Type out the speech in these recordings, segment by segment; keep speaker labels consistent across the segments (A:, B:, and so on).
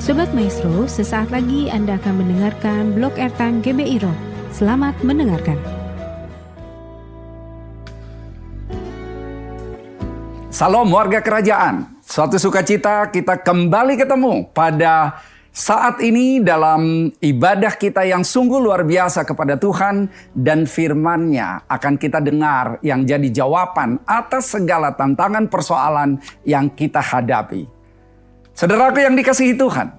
A: Sobat Maestro, sesaat lagi Anda akan mendengarkan Blog Airtime GBI Rock. Selamat mendengarkan.
B: Salam warga kerajaan. Suatu sukacita kita kembali ketemu pada saat ini dalam ibadah kita yang sungguh luar biasa kepada Tuhan, dan firman-Nya akan kita dengar yang jadi jawaban atas segala tantangan persoalan yang kita hadapi. Saudaraku yang dikasihi Tuhan,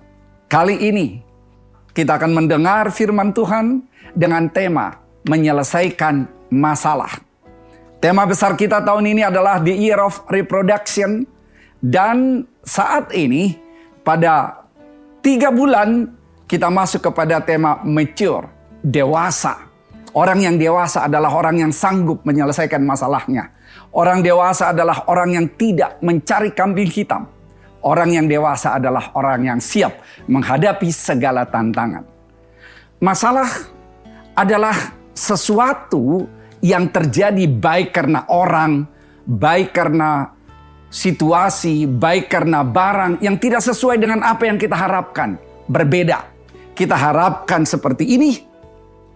B: kali ini kita akan mendengar firman Tuhan dengan tema menyelesaikan masalah. Tema besar kita tahun ini adalah The Year of Reproduction. Dan saat ini pada 3 bulan kita masuk kepada tema mature, dewasa. Orang yang dewasa adalah orang yang sanggup menyelesaikan masalahnya. Orang dewasa adalah orang yang tidak mencari kambing hitam. Orang yang dewasa adalah orang yang siap menghadapi segala tantangan. Masalah adalah sesuatu yang terjadi baik karena orang, baik karena situasi, baik karena barang yang tidak sesuai dengan apa yang kita harapkan. Berbeda. Kita harapkan seperti ini,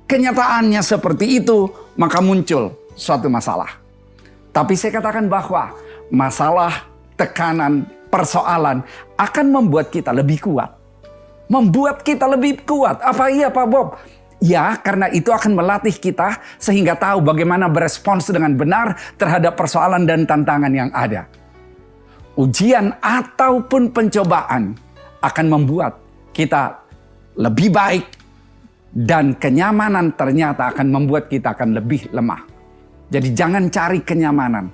B: kenyataannya seperti itu, maka muncul suatu masalah. Tapi saya katakan bahwa masalah, tekanan, persoalan akan membuat kita lebih kuat. Membuat kita lebih kuat. Apa iya Pak Bob? Ya, karena itu akan melatih kita sehingga tahu bagaimana berespons dengan benar terhadap persoalan dan tantangan yang ada. Ujian ataupun pencobaan akan membuat kita lebih baik, dan kenyamanan ternyata akan membuat kita akan lebih lemah. Jadi jangan cari kenyamanan,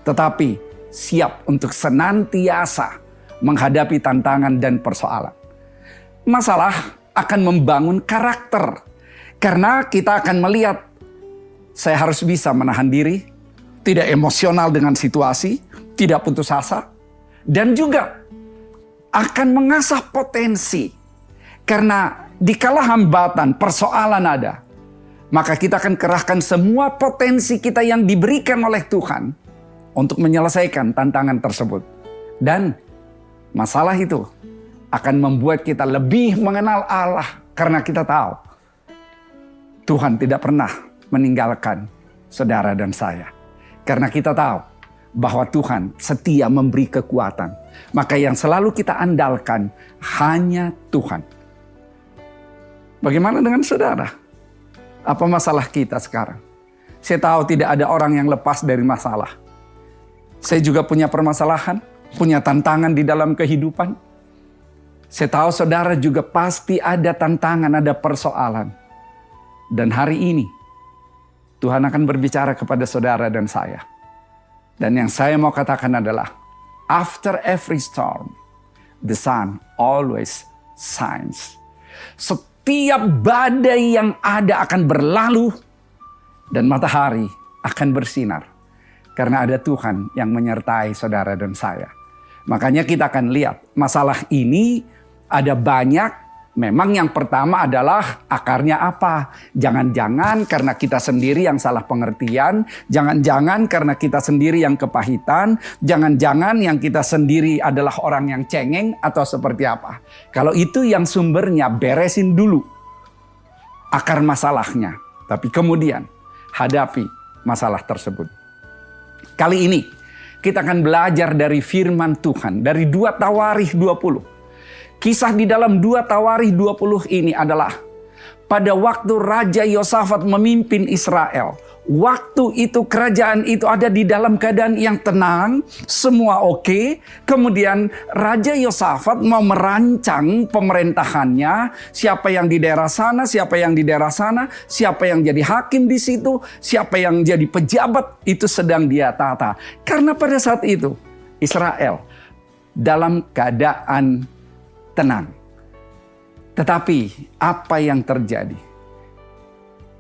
B: tetapi siap untuk senantiasa menghadapi tantangan dan persoalan. Masalah akan membangun karakter. Karena kita akan melihat, saya harus bisa menahan diri, tidak emosional dengan situasi, tidak putus asa, dan juga akan mengasah potensi. Karena dikala hambatan, persoalan ada, maka kita akan kerahkan semua potensi kita yang diberikan oleh Tuhan untuk menyelesaikan tantangan tersebut. Dan masalah itu akan membuat kita lebih mengenal Allah, karena kita tahu Tuhan tidak pernah meninggalkan saudara dan saya. Karena kita tahu bahwa Tuhan setia memberi kekuatan. Maka yang selalu kita andalkan hanya Tuhan. Bagaimana dengan saudara? Apa masalah kita sekarang? Saya tahu tidak ada orang yang lepas dari masalah. Saya juga punya permasalahan, punya tantangan di dalam kehidupan. Saya tahu saudara juga pasti ada tantangan, ada persoalan. Dan hari ini Tuhan akan berbicara kepada saudara dan saya. Dan yang saya mau katakan adalah, after every storm, the sun always shines. Setiap badai yang ada akan berlalu dan matahari akan bersinar. Karena ada Tuhan yang menyertai saudara dan saya. Makanya kita akan lihat masalah ini ada banyak. Memang yang pertama adalah akarnya apa? Jangan-jangan karena kita sendiri yang salah pengertian. Jangan-jangan karena kita sendiri yang kepahitan. Jangan-jangan yang kita sendiri adalah orang yang cengeng atau seperti apa. Kalau itu yang sumbernya, beresin dulu akar masalahnya. Tapi kemudian hadapi masalah tersebut. Kali ini kita akan belajar dari firman Tuhan dari 2 Tawarikh 20. Kisah di dalam 2 Tawarikh 20 ini adalah pada waktu Raja Yosafat memimpin Israel. Waktu itu kerajaan itu ada di dalam keadaan yang tenang, semua oke. Kemudian Raja Yosafat mau merancang pemerintahannya, siapa yang di daerah sana, siapa yang di daerah sana, siapa yang jadi hakim di situ, siapa yang jadi pejabat, itu sedang dia tata. Karena pada saat itu Israel dalam keadaan tenang. Tetapi apa yang terjadi?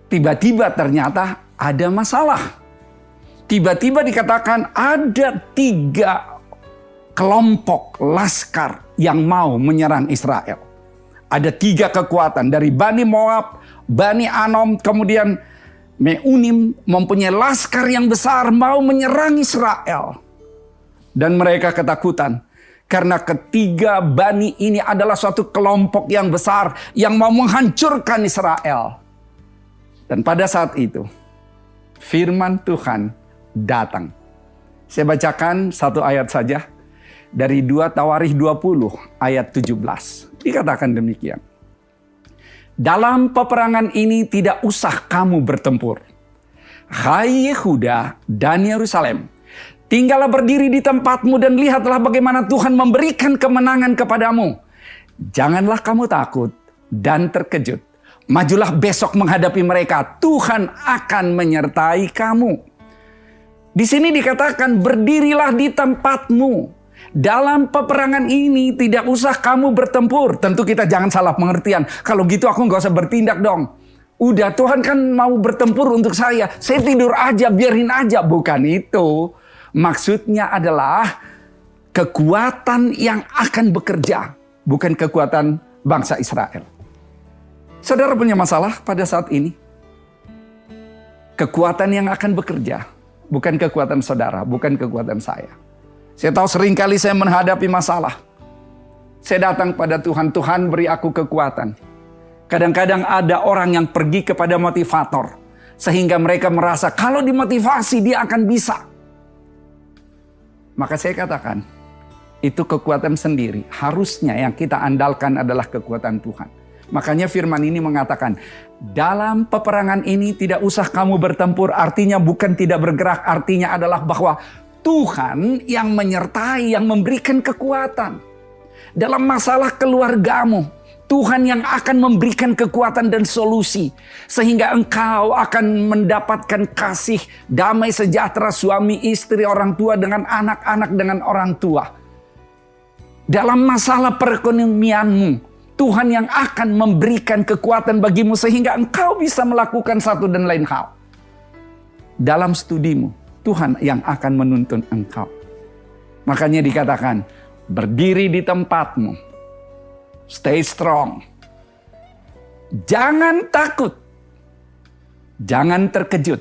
B: Tiba-tiba ternyata ada masalah. Tiba-tiba dikatakan ada 3 kelompok laskar yang mau menyerang Israel. Ada 3 kekuatan dari Bani Moab, Bani Anom, kemudian Meunim mempunyai laskar yang besar mau menyerang Israel. Dan mereka ketakutan Karena ketiga bani ini adalah suatu kelompok yang besar yang mau menghancurkan Israel. Dan pada saat itu, firman Tuhan datang. Saya bacakan satu ayat saja dari 2 Tawarikh 20 ayat 17. Dikatakan demikian. Dalam peperangan ini tidak usah kamu bertempur. Hai Yehuda dan Yerusalem, tinggallah berdiri di tempatmu dan lihatlah bagaimana Tuhan memberikan kemenangan kepadamu. Janganlah kamu takut dan terkejut. Majulah besok menghadapi mereka. Tuhan akan menyertai kamu. Di sini dikatakan berdirilah di tempatmu. Dalam peperangan ini tidak usah kamu bertempur. Tentu kita jangan salah pengertian. Kalau gitu aku nggak usah bertindak dong. Udah Tuhan kan mau bertempur untuk saya. Saya tidur aja, biarin aja. Bukan itu. Maksudnya adalah kekuatan yang akan bekerja. Bukan kekuatan bangsa Israel. Saudara punya masalah pada saat ini? Kekuatan yang akan bekerja. Bukan kekuatan saudara, bukan kekuatan saya. Saya tahu seringkali saya menghadapi masalah. Saya datang pada Tuhan, Tuhan beri aku kekuatan. Kadang-kadang ada orang yang pergi kepada motivator. Sehingga mereka merasa kalau dimotivasi dia akan bisa. Maka saya katakan, itu kekuatan sendiri. Harusnya yang kita andalkan adalah kekuatan Tuhan. Makanya firman ini mengatakan, dalam peperangan ini tidak usah kamu bertempur. Artinya bukan tidak bergerak, artinya adalah bahwa Tuhan yang menyertai, yang memberikan kekuatan. Dalam masalah keluargamu, Tuhan yang akan memberikan kekuatan dan solusi. Sehingga engkau akan mendapatkan kasih, damai sejahtera suami, istri, orang tua dengan anak-anak, dengan orang tua. Dalam masalah perekonomianmu, Tuhan yang akan memberikan kekuatan bagimu sehingga engkau bisa melakukan satu dan lain hal. Dalam studimu, Tuhan yang akan menuntun engkau. Makanya dikatakan, berdiri di tempatmu. Stay strong. Jangan takut. Jangan terkejut.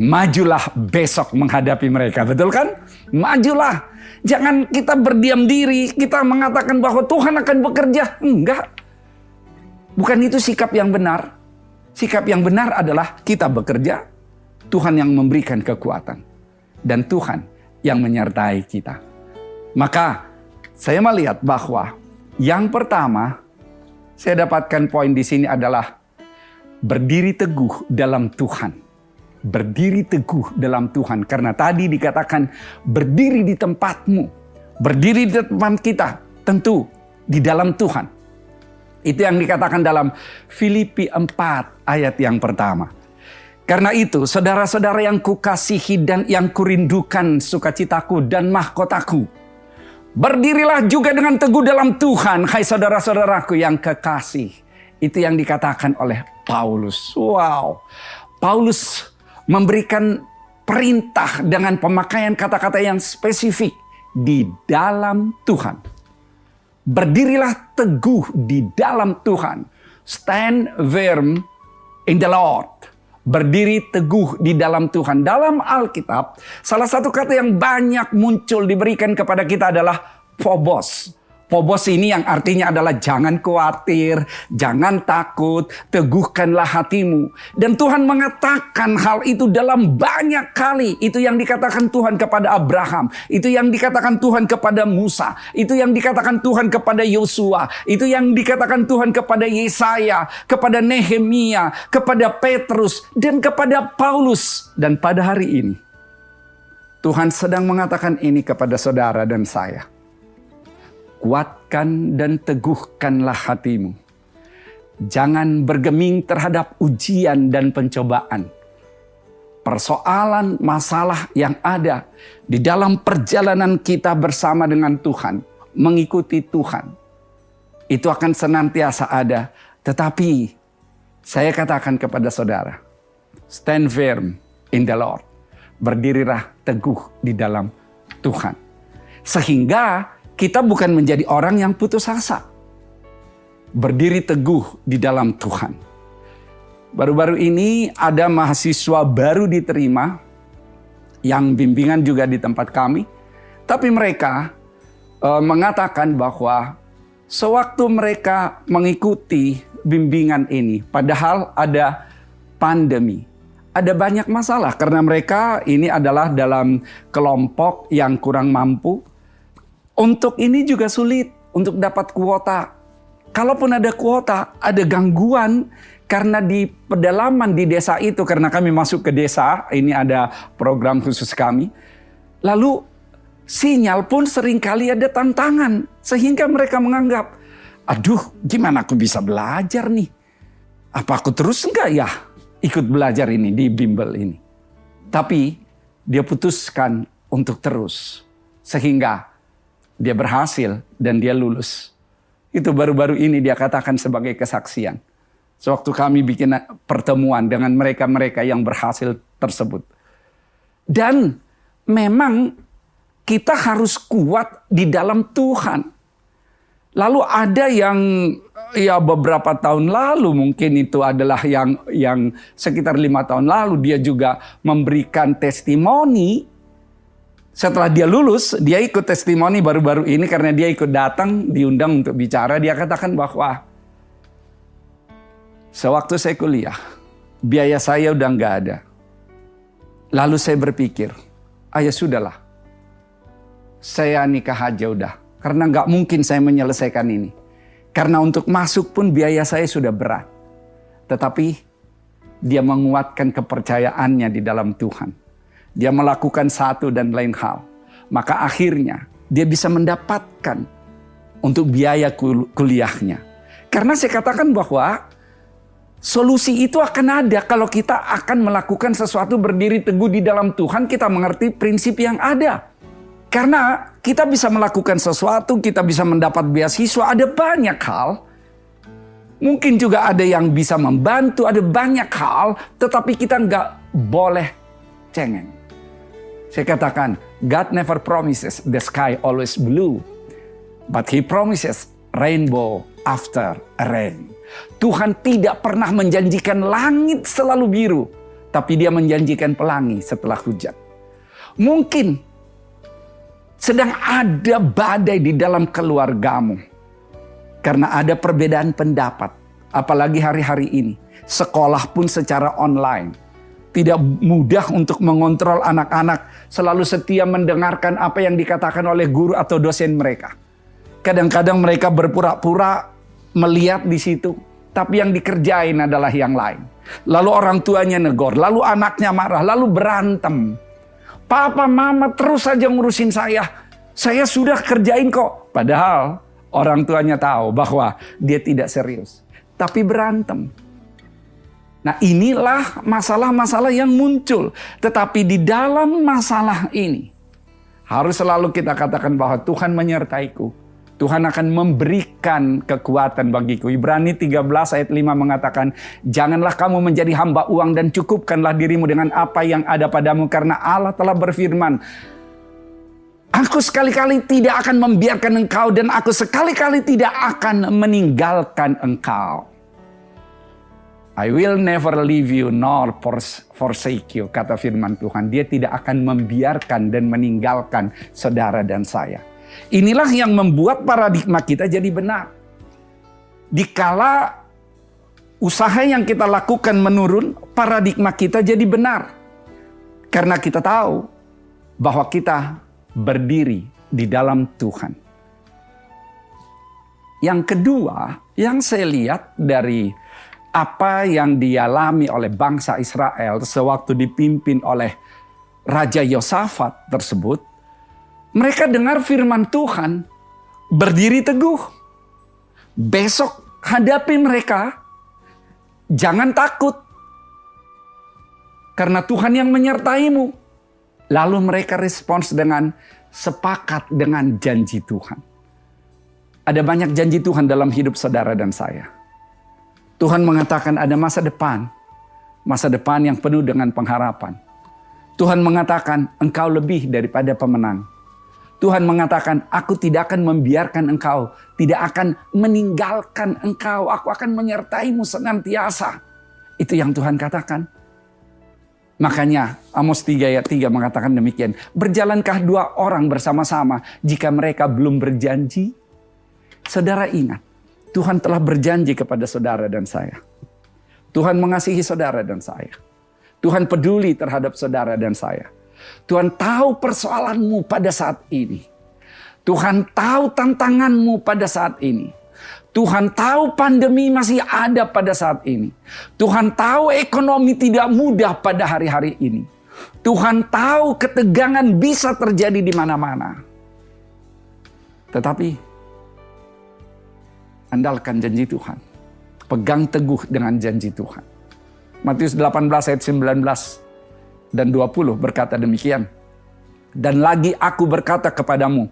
B: Majulah besok menghadapi mereka. Betul kan? Majulah. Jangan kita berdiam diri. Kita mengatakan bahwa Tuhan akan bekerja. Enggak. Bukan itu sikap yang benar. Sikap yang benar adalah kita bekerja. Tuhan yang memberikan kekuatan. Dan Tuhan yang menyertai kita. Maka saya melihat bahwa yang pertama saya dapatkan poin di sini adalah berdiri teguh dalam Tuhan. Berdiri teguh dalam Tuhan. Karena tadi dikatakan berdiri di tempatmu. Berdiri di tempat kita. Tentu di dalam Tuhan. Itu yang dikatakan dalam Filipi 4 ayat yang pertama. Karena itu saudara-saudara yang kukasihi dan yang kurindukan sukacitaku dan mahkotaku. Berdirilah juga dengan teguh dalam Tuhan. Hai saudara-saudaraku yang kekasih. Itu yang dikatakan oleh Paulus. Wow. Paulus memberikan perintah dengan pemakaian kata-kata yang spesifik. Di dalam Tuhan. Berdirilah teguh di dalam Tuhan. Stand firm in the Lord. Berdiri teguh di dalam Tuhan. Dalam Alkitab, salah satu kata yang banyak muncul diberikan kepada kita adalah phobos. Phobos ini yang artinya adalah jangan khawatir, jangan takut, teguhkanlah hatimu. Dan Tuhan mengatakan hal itu dalam banyak kali. Itu yang dikatakan Tuhan kepada Abraham. Itu yang dikatakan Tuhan kepada Musa. Itu yang dikatakan Tuhan kepada Yosua. Itu yang dikatakan Tuhan kepada Yesaya, kepada Nehemia, kepada Petrus, dan kepada Paulus. Dan pada hari ini, Tuhan sedang mengatakan ini kepada saudara dan saya. Kuatkan dan teguhkanlah hatimu. Jangan bergeming terhadap ujian dan pencobaan. Persoalan, masalah yang ada di dalam perjalanan kita bersama dengan Tuhan, mengikuti Tuhan, itu akan senantiasa ada. Tetapi saya katakan kepada saudara, stand firm in the Lord. Berdirilah teguh di dalam Tuhan. Sehingga kita bukan menjadi orang yang putus asa. Berdiri teguh di dalam Tuhan. Baru-baru ini ada mahasiswa baru diterima. Yang bimbingan juga di tempat kami. Tapi mereka mengatakan bahwa sewaktu mereka mengikuti bimbingan ini, padahal ada pandemi, ada banyak masalah karena mereka ini adalah dalam kelompok yang kurang mampu. Untuk ini juga sulit untuk dapat kuota. Kalaupun ada kuota, ada gangguan karena di pedalaman di desa itu, karena kami masuk ke desa, ini ada program khusus kami. Lalu sinyal pun seringkali ada tantangan sehingga mereka menganggap, aduh gimana aku bisa belajar nih? Apa aku terus enggak ya ikut belajar ini di bimbel ini? Tapi dia putuskan untuk terus sehingga dia berhasil dan dia lulus. Itu baru-baru ini dia katakan sebagai kesaksian. Sewaktu kami bikin pertemuan dengan mereka-mereka yang berhasil tersebut. Dan memang kita harus kuat di dalam Tuhan. Lalu ada yang ya beberapa tahun lalu, mungkin itu adalah yang sekitar 5 tahun lalu, dia juga memberikan testimoni. Setelah dia lulus, dia ikut testimoni baru-baru ini karena dia ikut datang, diundang untuk bicara. Dia katakan bahwa sewaktu saya kuliah, biaya saya udah nggak ada. Lalu saya berpikir, ya sudahlah, saya nikah aja udah. Karena nggak mungkin saya menyelesaikan ini. Karena untuk masuk pun biaya saya sudah berat. Tetapi dia menguatkan kepercayaannya di dalam Tuhan. Dia melakukan satu dan lain hal. Maka akhirnya dia bisa mendapatkan untuk biaya kuliahnya. Karena saya katakan bahwa solusi itu akan ada kalau kita akan melakukan sesuatu berdiri teguh di dalam Tuhan. Kita mengerti prinsip yang ada. Karena kita bisa melakukan sesuatu, kita bisa mendapat beasiswa, ada banyak hal. Mungkin juga ada yang bisa membantu, ada banyak hal. Tetapi kita nggak boleh cengeng. Saya katakan, God never promises the sky always blue. But He promises rainbow after rain. Tuhan tidak pernah menjanjikan langit selalu biru. Tapi Dia menjanjikan pelangi setelah hujan. Mungkin sedang ada badai di dalam keluargamu. Karena ada perbedaan pendapat. Apalagi hari-hari ini. Sekolah pun secara online. Tidak mudah untuk mengontrol anak-anak. Selalu setia mendengarkan apa yang dikatakan oleh guru atau dosen mereka. Kadang-kadang mereka berpura-pura melihat di situ. Tapi yang dikerjain adalah yang lain. Lalu orang tuanya negor. Lalu anaknya marah. Lalu berantem. Papa, mama terus saja ngurusin saya. Saya sudah kerjain kok. Padahal orang tuanya tahu bahwa dia tidak serius. Tapi berantem. Nah inilah masalah-masalah yang muncul. Tetapi di dalam masalah ini harus selalu kita katakan bahwa Tuhan menyertaiku. Tuhan akan memberikan kekuatan bagiku. Ibrani 13 ayat 5 mengatakan, janganlah kamu menjadi hamba uang dan cukupkanlah dirimu dengan apa yang ada padamu. Karena Allah telah berfirman, aku sekali-kali tidak akan membiarkan engkau dan aku sekali-kali tidak akan meninggalkan engkau. I will never leave you nor forsake you, kata firman Tuhan. Dia tidak akan membiarkan dan meninggalkan saudara dan saya. Inilah yang membuat paradigma kita jadi benar. Dikala usaha yang kita lakukan menurun, paradigma kita jadi benar. Karena kita tahu bahwa kita berdiri di dalam Tuhan. Yang kedua, yang saya lihat dari apa yang dialami oleh bangsa Israel sewaktu dipimpin oleh Raja Yosafat tersebut, mereka dengar firman Tuhan, berdiri teguh. Besok hadapi mereka, jangan takut. Karena Tuhan yang menyertaimu. Lalu mereka respons dengan sepakat dengan janji Tuhan. Ada banyak janji Tuhan dalam hidup saudara dan saya. Tuhan mengatakan ada masa depan yang penuh dengan pengharapan. Tuhan mengatakan engkau lebih daripada pemenang. Tuhan mengatakan aku tidak akan membiarkan engkau, tidak akan meninggalkan engkau, aku akan menyertaimu senantiasa. Itu yang Tuhan katakan. Makanya Amos 3 ayat 3 mengatakan demikian. Berjalankah dua orang bersama-sama jika mereka belum berjanji? Saudara ingat, Tuhan telah berjanji kepada saudara dan saya. Tuhan mengasihi saudara dan saya. Tuhan peduli terhadap saudara dan saya. Tuhan tahu persoalanmu pada saat ini. Tuhan tahu tantanganmu pada saat ini. Tuhan tahu pandemi masih ada pada saat ini. Tuhan tahu ekonomi tidak mudah pada hari-hari ini. Tuhan tahu ketegangan bisa terjadi di mana-mana. Tetapi andalkan janji Tuhan. Pegang teguh dengan janji Tuhan. Matius 18 ayat 19 dan 20 berkata demikian. Dan lagi aku berkata kepadamu,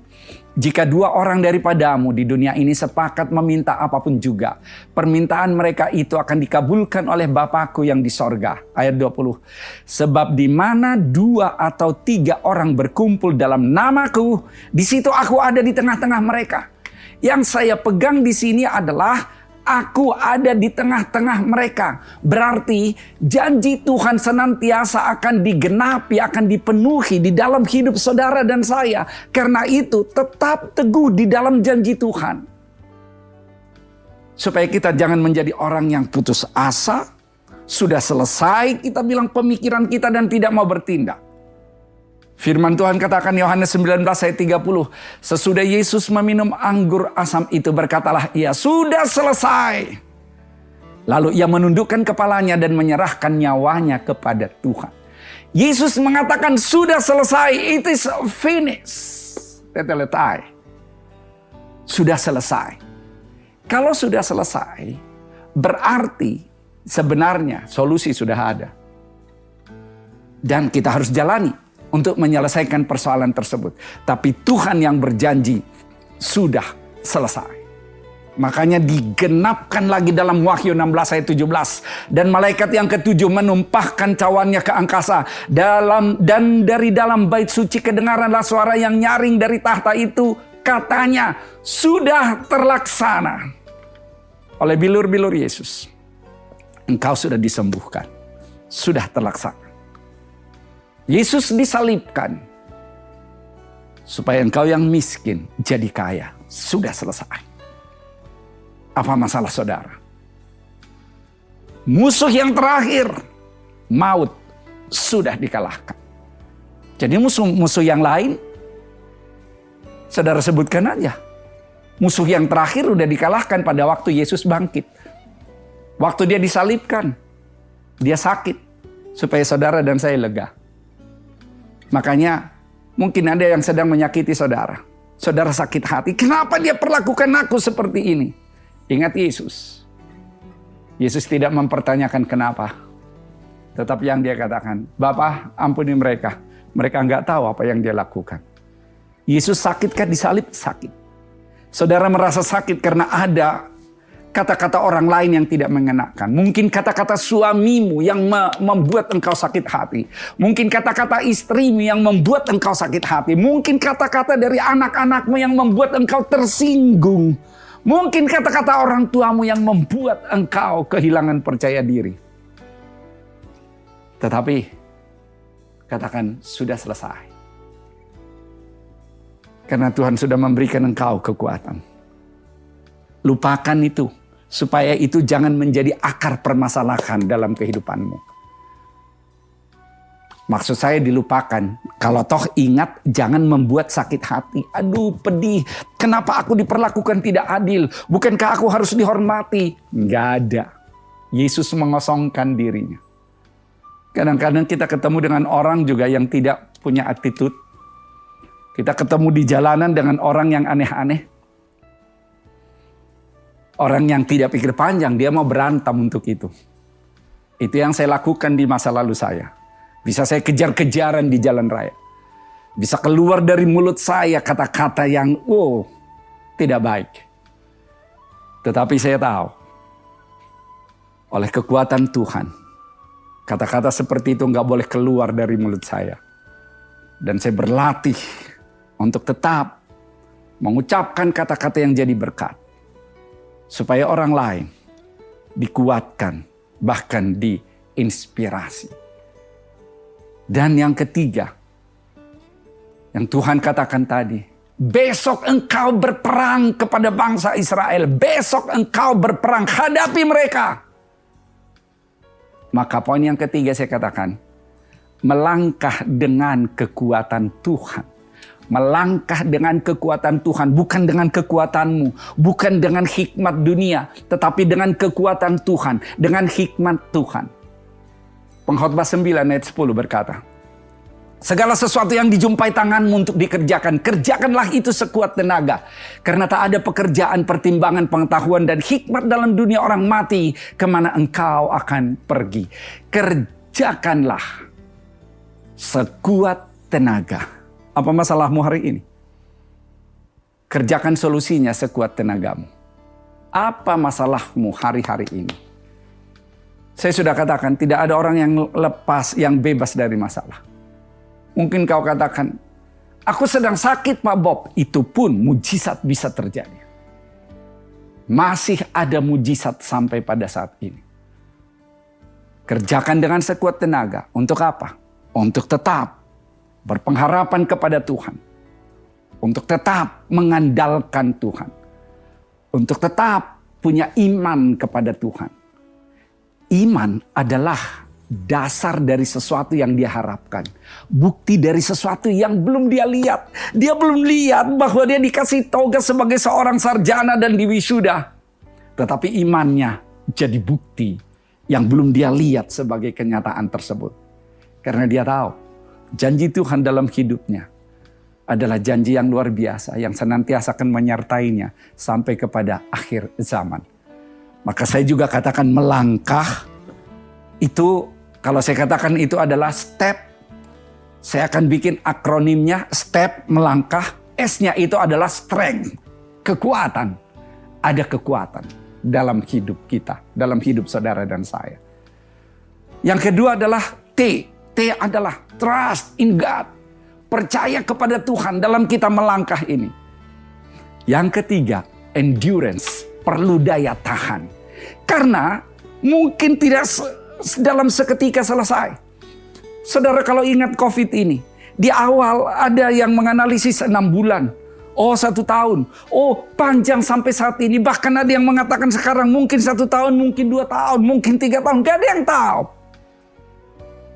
B: jika dua orang daripadamu di dunia ini sepakat meminta apapun juga, permintaan mereka itu akan dikabulkan oleh Bapakku yang di sorga. Ayat 20. Sebab di mana dua atau tiga orang berkumpul dalam namaku, di situ aku ada di tengah-tengah mereka. Yang saya pegang di sini adalah aku ada di tengah-tengah mereka. Berarti janji Tuhan senantiasa akan digenapi, akan dipenuhi di dalam hidup saudara dan saya. Karena itu tetap teguh di dalam janji Tuhan. Supaya kita jangan menjadi orang yang putus asa. Sudah selesai kita bilang pemikiran kita dan tidak mau bertindak. Firman Tuhan katakan Yohanes 19 ayat 30. Sesudah Yesus meminum anggur asam itu berkatalah ia, sudah selesai. Lalu ia menundukkan kepalanya dan menyerahkan nyawanya kepada Tuhan. Yesus mengatakan sudah selesai. It is finished. Teteletai. Sudah selesai. Kalau sudah selesai, berarti sebenarnya solusi sudah ada. Dan kita harus jalani untuk menyelesaikan persoalan tersebut. Tapi Tuhan yang berjanji sudah selesai. Makanya digenapkan lagi dalam Wahyu 16 ayat 17. Dan malaikat yang ketujuh menumpahkan cawannya ke angkasa. Dan dari dalam bait suci kedengaranlah suara yang nyaring dari tahta itu. Katanya, sudah terlaksana. Oleh bilur-bilur Yesus. Engkau sudah disembuhkan. Sudah terlaksana. Yesus disalibkan supaya engkau yang miskin jadi kaya. Sudah selesai. Apa masalah saudara? Musuh yang terakhir, maut, sudah dikalahkan. Jadi musuh yang lain, saudara sebutkan aja. Musuh yang terakhir sudah dikalahkan pada waktu Yesus bangkit. Waktu dia disalibkan, dia sakit supaya saudara dan saya lega. Makanya mungkin ada yang sedang menyakiti saudara. Saudara sakit hati. Kenapa dia perlakukan aku seperti ini? Ingat Yesus. Yesus tidak mempertanyakan kenapa. Tetapi yang dia katakan, Bapa ampuni mereka. Mereka nggak tahu apa yang dia lakukan. Yesus sakit kan disalib? Sakit. Saudara merasa sakit karena ada kata-kata orang lain yang tidak mengenakan. Mungkin kata-kata suamimu yang membuat engkau sakit hati. Mungkin kata-kata istrimu yang membuat engkau sakit hati. Mungkin kata-kata dari anak-anakmu yang membuat engkau tersinggung. Mungkin kata-kata orang tuamu yang membuat engkau kehilangan percaya diri. Tetapi katakan sudah selesai. Karena Tuhan sudah memberikan engkau kekuatan. Lupakan itu. Supaya itu jangan menjadi akar permasalahan dalam kehidupanmu. Maksud saya dilupakan. Kalau toh ingat, jangan membuat sakit hati. Aduh pedih, kenapa aku diperlakukan tidak adil? Bukankah aku harus dihormati? Nggak ada. Yesus mengosongkan dirinya. Kadang-kadang kita ketemu dengan orang juga yang tidak punya attitude. Kita ketemu di jalanan dengan orang yang aneh-aneh. Orang yang tidak pikir panjang, dia mau berantem untuk itu. Itu yang saya lakukan di masa lalu saya. Bisa saya kejar-kejaran di jalan raya. Bisa keluar dari mulut saya kata-kata yang tidak baik. Tetapi saya tahu, oleh kekuatan Tuhan, kata-kata seperti itu nggak boleh keluar dari mulut saya. Dan saya berlatih untuk tetap mengucapkan kata-kata yang jadi berkat. Supaya orang lain dikuatkan, bahkan diinspirasi. Dan yang ketiga, yang Tuhan katakan tadi, besok engkau berperang kepada bangsa Israel. Besok engkau berperang, hadapi mereka. Maka poin yang ketiga saya katakan, melangkah dengan kekuatan Tuhan. Melangkah dengan kekuatan Tuhan, bukan dengan kekuatanmu, bukan dengan hikmat dunia, tetapi dengan kekuatan Tuhan, dengan hikmat Tuhan. Pengkhotbah 9 ayat 10 berkata, segala sesuatu yang dijumpai tanganmu untuk dikerjakan, kerjakanlah itu sekuat tenaga. Karena tak ada pekerjaan, pertimbangan, pengetahuan, dan hikmat dalam dunia orang mati, kemana engkau akan pergi. Kerjakanlah sekuat tenaga. Apa masalahmu hari ini? Kerjakan solusinya sekuat tenagamu. Apa masalahmu hari-hari ini? Saya sudah katakan, tidak ada orang yang lepas, yang bebas dari masalah. Mungkin kau katakan, aku sedang sakit Pak Bob. Itu pun mujizat bisa terjadi. Masih ada mujizat sampai pada saat ini. Kerjakan dengan sekuat tenaga. Untuk apa? Untuk tetap berpengharapan kepada Tuhan. Untuk tetap mengandalkan Tuhan. Untuk tetap punya iman kepada Tuhan. Iman adalah dasar dari sesuatu yang dia harapkan. Bukti dari sesuatu yang belum dia lihat. Dia belum lihat bahwa dia dikasih toga sebagai seorang sarjana dan diwisuda. Tetapi imannya jadi bukti yang belum dia lihat sebagai kenyataan tersebut. Karena dia tahu janji Tuhan dalam hidupnya adalah janji yang luar biasa, yang senantiasa akan menyertainya sampai kepada akhir zaman. Maka saya juga katakan melangkah itu, kalau saya katakan itu adalah step, saya akan bikin akronimnya step melangkah. S-nya itu adalah strength, kekuatan. Ada kekuatan dalam hidup kita, dalam hidup saudara dan saya. Yang kedua adalah T. T adalah trust in God. Percaya kepada Tuhan dalam kita melangkah ini. Yang ketiga, endurance. Perlu daya tahan. Karena mungkin tidak dalam seketika selesai. Saudara kalau ingat COVID ini. Di awal ada yang menganalisis 6 bulan. Oh 1 tahun. Oh panjang sampai saat ini. Bahkan ada yang mengatakan sekarang mungkin 1 tahun, mungkin 2 tahun, mungkin 3 tahun. Gak ada yang tahu.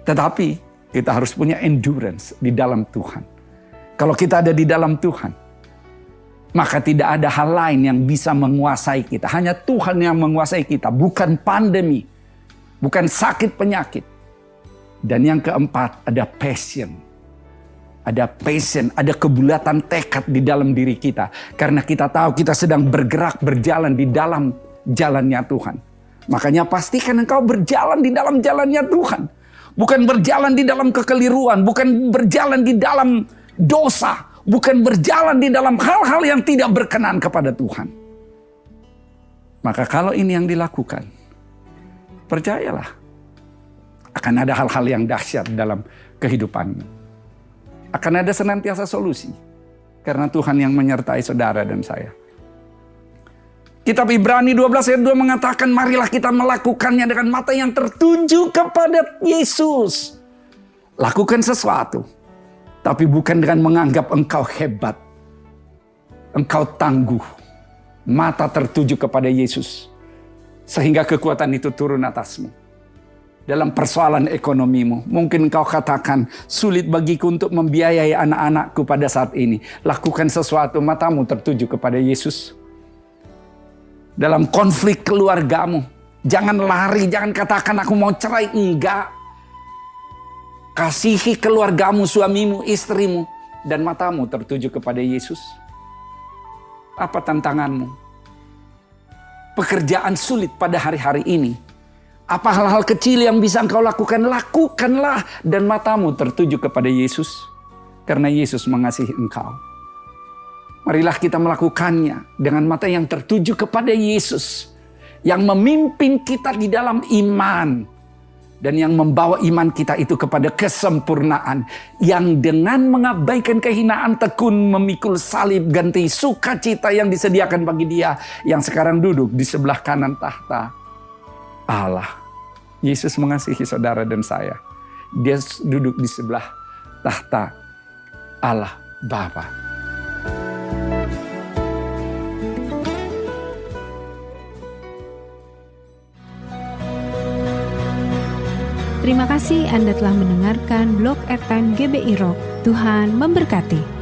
B: Tetapi kita harus punya endurance di dalam Tuhan. Kalau kita ada di dalam Tuhan, maka tidak ada hal lain yang bisa menguasai kita. Hanya Tuhan yang menguasai kita, bukan pandemi, bukan sakit penyakit. Dan yang keempat, ada passion. Ada passion, ada kebulatan tekad di dalam diri kita. Karena kita tahu kita sedang bergerak, berjalan di dalam jalannya Tuhan. Makanya pastikan engkau berjalan di dalam jalannya Tuhan. Bukan berjalan di dalam kekeliruan, bukan berjalan di dalam dosa, bukan berjalan di dalam hal-hal yang tidak berkenan kepada Tuhan. Maka kalau ini yang dilakukan, percayalah, akan ada hal-hal yang dahsyat dalam kehidupanmu. Akan ada senantiasa solusi, karena Tuhan yang menyertai saudara dan saya. Kitab Ibrani 12 ayat 2 mengatakan, marilah kita melakukannya dengan mata yang tertuju kepada Yesus. Lakukan sesuatu, tapi bukan dengan menganggap engkau hebat. Engkau tangguh. Mata tertuju kepada Yesus. Sehingga kekuatan itu turun atasmu. Dalam persoalan ekonomimu, mungkin engkau katakan, sulit bagiku untuk membiayai anak-anakku pada saat ini. Lakukan sesuatu, matamu tertuju kepada Yesus. Dalam konflik keluargamu, jangan lari, jangan katakan aku mau cerai, enggak. Kasihi keluargamu, suamimu, istrimu, dan matamu tertuju kepada Yesus. Apa tantanganmu? Pekerjaan sulit pada hari-hari ini. Apa hal-hal kecil yang bisa engkau lakukan? Lakukanlah, dan matamu tertuju kepada Yesus. Karena Yesus mengasihi engkau. Marilah kita melakukannya dengan mata yang tertuju kepada Yesus. Yang memimpin kita di dalam iman. Dan yang membawa iman kita itu kepada kesempurnaan. Yang dengan mengabaikan kehinaan tekun memikul salib ganti sukacita yang disediakan bagi dia. Yang sekarang duduk di sebelah kanan tahta Allah. Yesus mengasihi saudara dan saya. Dia duduk di sebelah tahta Allah Bapa.
A: Terima kasih Anda telah mendengarkan Blog Airtime GBI Rock. Tuhan memberkati.